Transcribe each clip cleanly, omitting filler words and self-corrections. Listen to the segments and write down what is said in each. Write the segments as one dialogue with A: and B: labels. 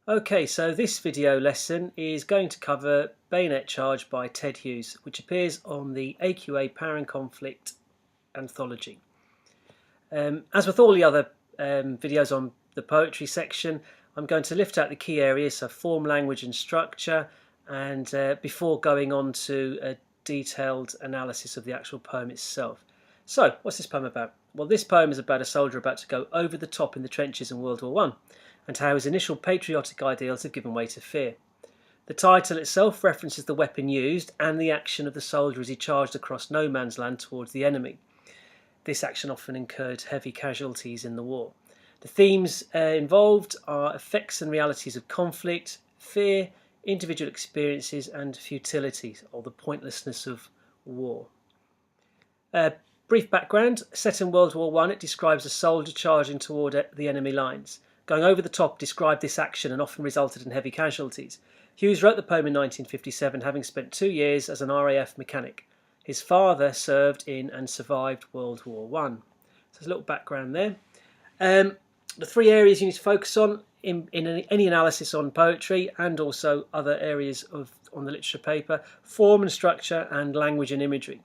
A: Okay, so this video lesson is going to cover Bayonet Charge by Ted Hughes, which appears on the AQA Power and Conflict Anthology. As with all the other videos on the poetry section, I'm going to lift out the key areas, so form, language and structure, and before going on to a detailed analysis of the actual poem itself. So, what's this poem about? Well, this poem is about a soldier about to go over the top in the trenches in World War I, and how his initial patriotic ideals have given way to fear. The title itself references the weapon used and the action of the soldier as he charged across no man's land towards the enemy. This action often incurred heavy casualties in the war. The themes involved are effects and realities of conflict, fear, individual experiences and futility, or the pointlessness of war. Brief background: set in World War I, it describes a soldier charging toward the enemy lines. Going over the top described this action and often resulted in heavy casualties. Hughes wrote the poem in 1957, having spent 2 years as an RAF mechanic. His father served in and survived World War I. So there's a little background there. The three areas you need to focus on in any analysis on poetry, and also other areas on the literature paper: form and structure, and language and imagery.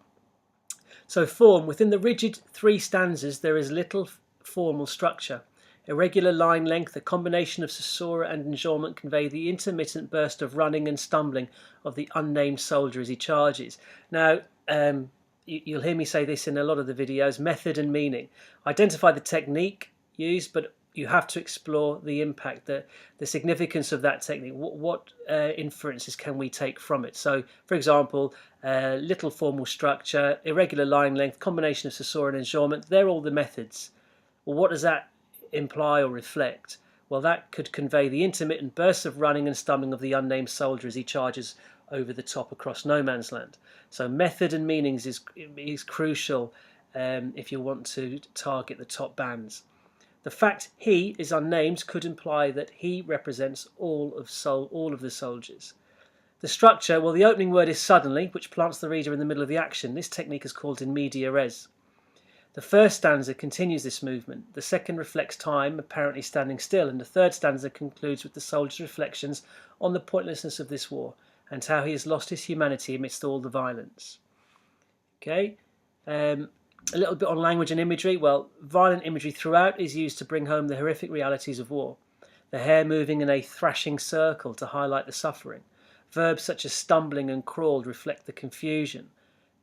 A: So form: within the rigid 3 stanzas there is little formal structure. Irregular line length, a combination of caesura and enjambment convey the intermittent burst of running and stumbling of the unnamed soldier as he charges. Now, you'll hear me say this in a lot of the videos: method and meaning. Identify the technique used, but you have to explore the impact, the significance of that technique. What inferences can we take from it? So, for example, little formal structure, irregular line length, combination of caesura and enjambment, they're all the methods. Well, what does that imply or reflect? Well, that could convey the intermittent bursts of running and stumbling of the unnamed soldier as he charges over the top across no man's land. So method and meanings is crucial if you want to target the top bands. The fact he is unnamed could imply that he represents all of the soldiers. The structure: well, the opening word is suddenly, which plants the reader in the middle of the action. This technique is called in media res. The first stanza continues this movement. The second reflects time, apparently standing still, and the third stanza concludes with the soldier's reflections on the pointlessness of this war and how he has lost his humanity amidst all the violence. Okay, a little bit on language and imagery. Well, violent imagery throughout is used to bring home the horrific realities of war. The hair moving in a thrashing circle to highlight the suffering. Verbs such as stumbling and crawled reflect the confusion.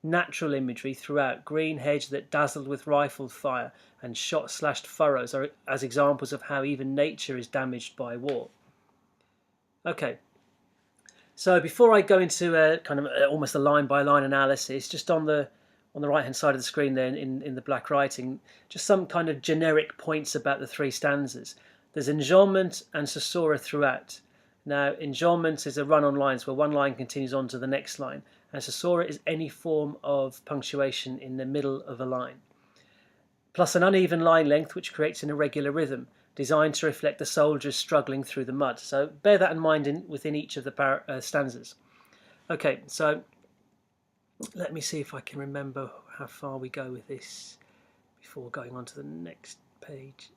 A: Natural imagery throughout: green hedge that dazzled with rifle fire and shot-slashed furrows are as examples of how even nature is damaged by war. Okay, so before I go into almost a line-by-line analysis, just on the right-hand side of the screen there in the black writing, just some kind of generic points about the 3 stanzas. There's enjambment and caesura throughout. Now, enjambment is a run on lines where one line continues on to the next line, and caesura is any form of punctuation in the middle of a line, plus an uneven line length which creates an irregular rhythm designed to reflect the soldiers struggling through the mud. So bear that in mind within each of the stanzas. Okay, so let me see if I can remember how far we go with this before going on to the next page.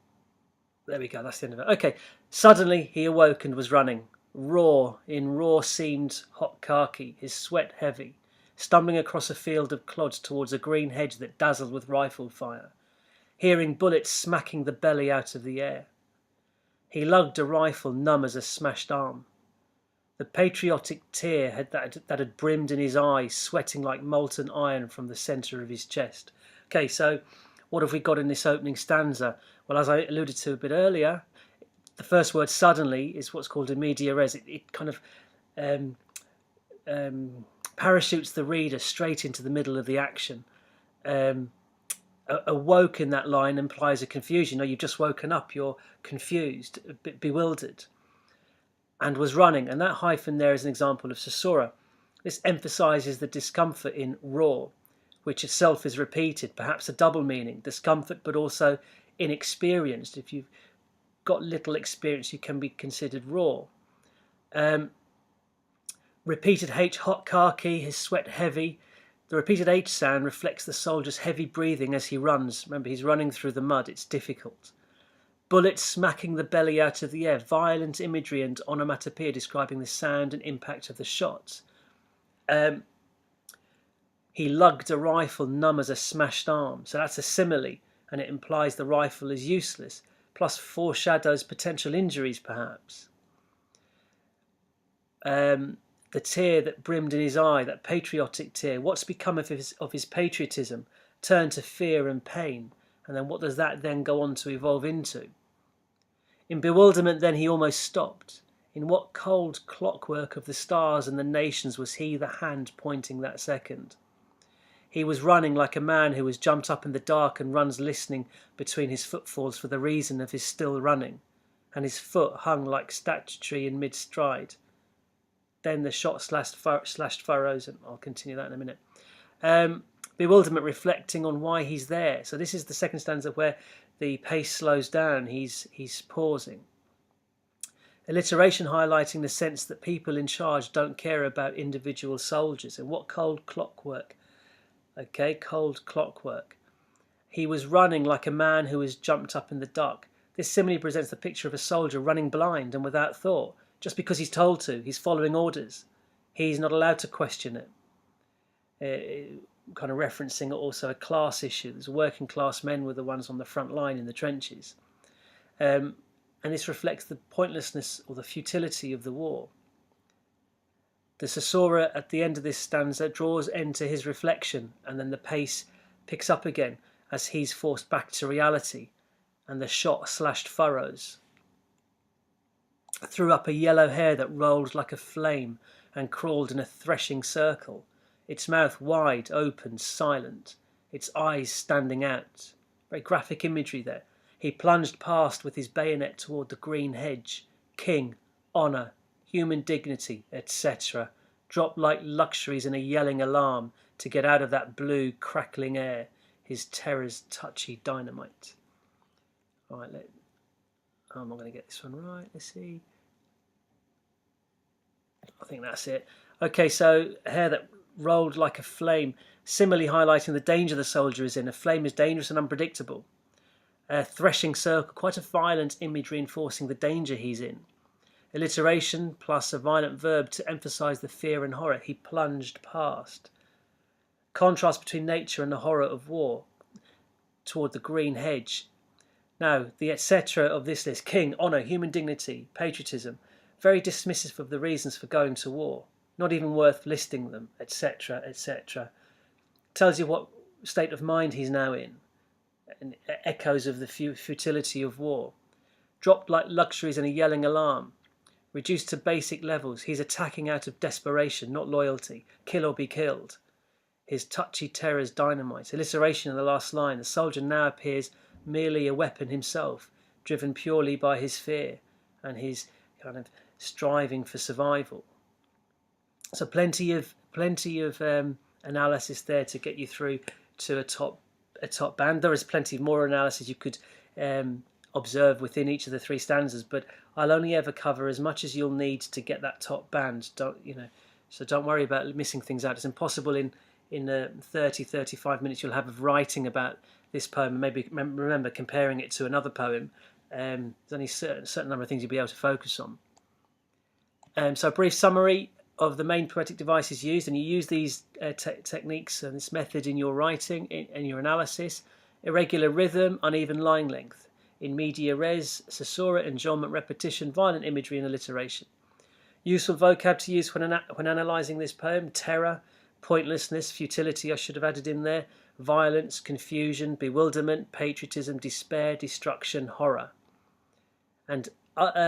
A: There we go, that's the end of it. Okay, suddenly he awoke and was running. Raw seamed hot khaki, his sweat heavy, stumbling across a field of clods towards a green hedge that dazzled with rifle fire, hearing bullets smacking the belly out of the air. He lugged a rifle numb as a smashed arm. The patriotic tear that had brimmed in his eyes, sweating like molten iron from the centre of his chest. Okay, so what have we got in this opening stanza? Well, as I alluded to a bit earlier, the first word, suddenly, is what's called in media res. It kind of parachutes the reader straight into the middle of the action. Awoke in that line implies a confusion. You've just woken up, you're confused, a bit bewildered. And was running, and that hyphen there is an example of caesura. This emphasises the discomfort in raw, which itself is repeated, perhaps a double meaning: discomfort but also inexperienced. If you've got little experience, you can be considered raw. Repeated H, hot khaki, his sweat heavy. The repeated H sound reflects the soldier's heavy breathing as he runs. Remember, he's running through the mud, it's difficult. bullets smacking the belly out of the air, violent imagery and onomatopoeia describing the sound and impact of the shots. He lugged a rifle numb as a smashed arm. So that's a simile, and it implies the rifle is useless, plus foreshadows potential injuries, perhaps. The tear that brimmed in his eye, that patriotic tear, what's become of his patriotism, turned to fear and pain, and then what does that then go on to evolve into? In bewilderment then he almost stopped. In what cold clockwork of the stars and the nations was he the hand pointing that second? He was running like a man who has jumped up in the dark and runs listening between his footfalls for the reason of his still running, and his foot hung like statuary in mid-stride. Then the shot slashed furrows, and I'll continue that in a minute. Bewilderment reflecting on why he's there. So this is the second stanza where the pace slows down, he's pausing. Alliteration highlighting the sense that people in charge don't care about individual soldiers. And what cold clockwork. Okay, cold clockwork. He was running like a man who has jumped up in the dark. This simile presents the picture of a soldier running blind and without thought, just because he's told to. He's following orders. He's not allowed to question it. Kind of referencing also a class issue. There's working class men were the ones on the front line in the trenches. And this reflects the pointlessness or the futility of the war. The Caesura at the end of this stanza draws end to his reflection, and then the pace picks up again as he's forced back to reality, and the shot slashed furrows. Threw up a yellow hair that rolled like a flame and crawled in a threshing circle, its mouth wide open, silent, its eyes standing out. Very graphic imagery there. He plunged past with his bayonet toward the green hedge. King, honour, human dignity, etc. dropped like luxuries in a yelling alarm to get out of that blue, crackling air, his terror's touchy dynamite. All right, I'm not going to get this one right. Let's see. I think that's it. Okay, so hair that rolled like a flame, similarly highlighting the danger the soldier is in. A flame is dangerous and unpredictable. A threshing circle, quite a violent image reinforcing the danger he's in. Alliteration plus a violent verb to emphasise the fear and horror. He plunged past. Contrast between nature and the horror of war toward the green hedge. Now, the etc. of this list: king, honour, human dignity, patriotism. Very dismissive of the reasons for going to war. Not even worth listing them, etc., etc. Tells you what state of mind he's now in. And echoes of the futility of war. Dropped like luxuries in a yelling alarm. Reduced to basic levels, he's attacking out of desperation, not loyalty. Kill or be killed. His touchy terror's dynamite. Alliteration in the last line. The soldier now appears merely a weapon himself, driven purely by his fear and his kind of striving for survival. So plenty of analysis there to get you through to a top band. There is plenty more analysis you could observe within each of the three stanzas, but I'll only ever cover as much as you'll need to get that top band. So don't worry about missing things out. It's impossible in 30-35 minutes you'll have of writing about this poem, and maybe remember comparing it to another poem. There's only a certain number of things you'll be able to focus on. So a brief summary of the main poetic devices used, and you use these techniques and this method in your writing, in your analysis. Irregular rhythm, uneven line length. In media res, caesura, enjambment, repetition, violent imagery and alliteration. Useful vocab to use when analysing this poem: terror, pointlessness, futility I should have added in there, violence, confusion, bewilderment, patriotism, despair, destruction, horror. And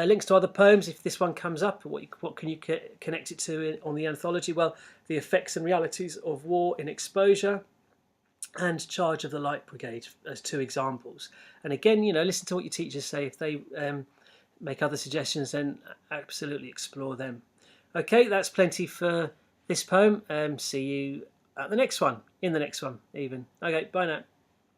A: links to other poems, if this one comes up, what can you connect it to on the anthology? Well, the effects and realities of war in exposure and Charge of the Light Brigade as two examples. And again, listen to what your teachers say. If they make other suggestions, then absolutely explore them. Okay, that's plenty for this poem. See you at the next one, in the next one even. Okay, bye now.